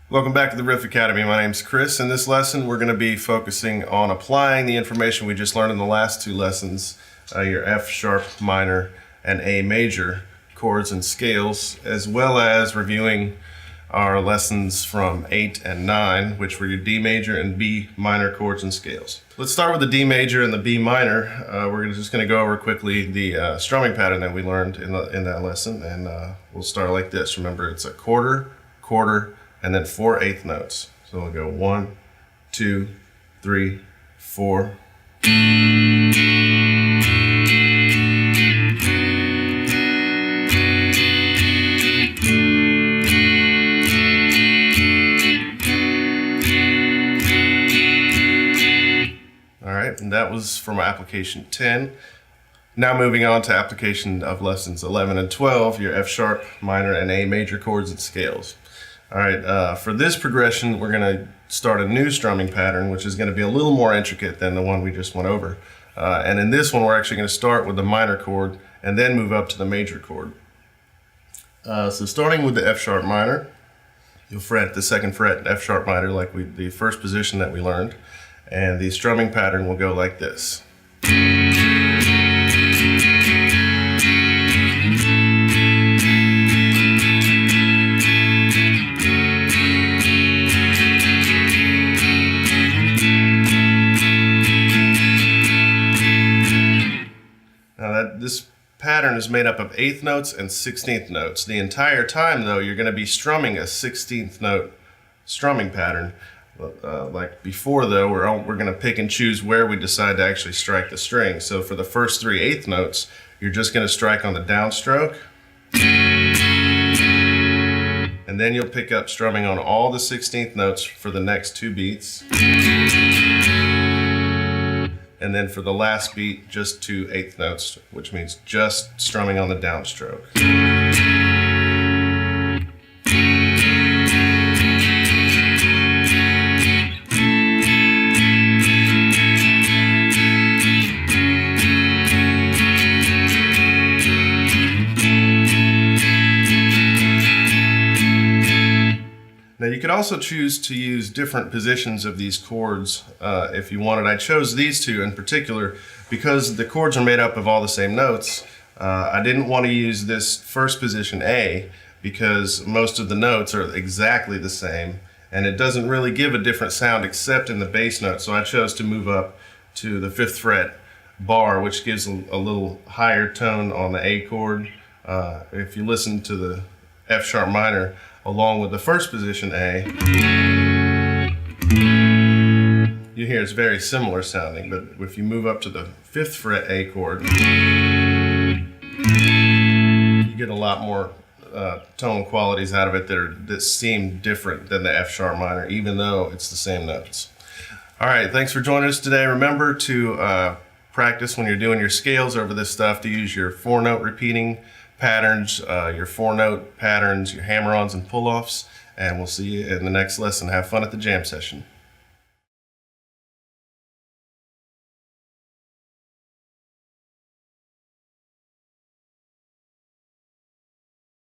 Welcome back to the Riff Academy. My name's Chris. In this lesson, we're going to be focusing on applying the information we just learned in the last two lessons, your F sharp minor and A major chords and scales, as well as reviewing our lessons from 8 and 9, which were your D major and B minor chords and scales. Let's start with the D major and the B minor. We're just going to go over quickly the strumming pattern that we learned in that lesson, and we'll start like this. Remember, it's a quarter, quarter, and then 4/8 notes. So we'll go 1, 2, 3, 4. All right, and that was from application 10. Now moving on to application of lessons 11 and 12, your F sharp minor and A major chords and scales. All right, for this progression, we're going to start a new strumming pattern, which is going to be a little more intricate than the one we just went over. And in this one, we're actually going to start with the minor chord and then move up to the major chord. So starting with the F sharp minor, you'll fret the second fret F sharp minor like the first position that we learned. And the strumming pattern will go like this. This pattern is made up of 8th notes and 16th notes. The entire time, though, you're going to be strumming a 16th note strumming pattern. Like before, though, we're going to pick and choose where we decide to actually strike the string. So for the first 3 8th notes, you're just going to strike on the downstroke. And then you'll pick up strumming on all the 16th notes for the next 2 beats. And then for the last beat, just 2 8th notes, which means just strumming on the downstroke. Now you could also choose to use different positions of these chords if you wanted. I chose these two in particular because the chords are made up of all the same notes. I didn't want to use this first position A because most of the notes are exactly the same and it doesn't really give a different sound except in the bass note. So I chose to move up to the 5th fret bar, which gives a little higher tone on the A chord. If you listen to the F sharp minor along with the first position A, you hear it's very similar sounding, but if you move up to the 5th fret A chord, you get a lot more tone qualities out of it that seem different than the F sharp minor, even though it's the same notes. All right, thanks for joining us today. Remember to practice when you're doing your scales over this stuff to use your 4-note repeating patterns, your 4-note patterns, your hammer-ons and pull-offs, and we'll see you in the next lesson. Have fun at the jam session.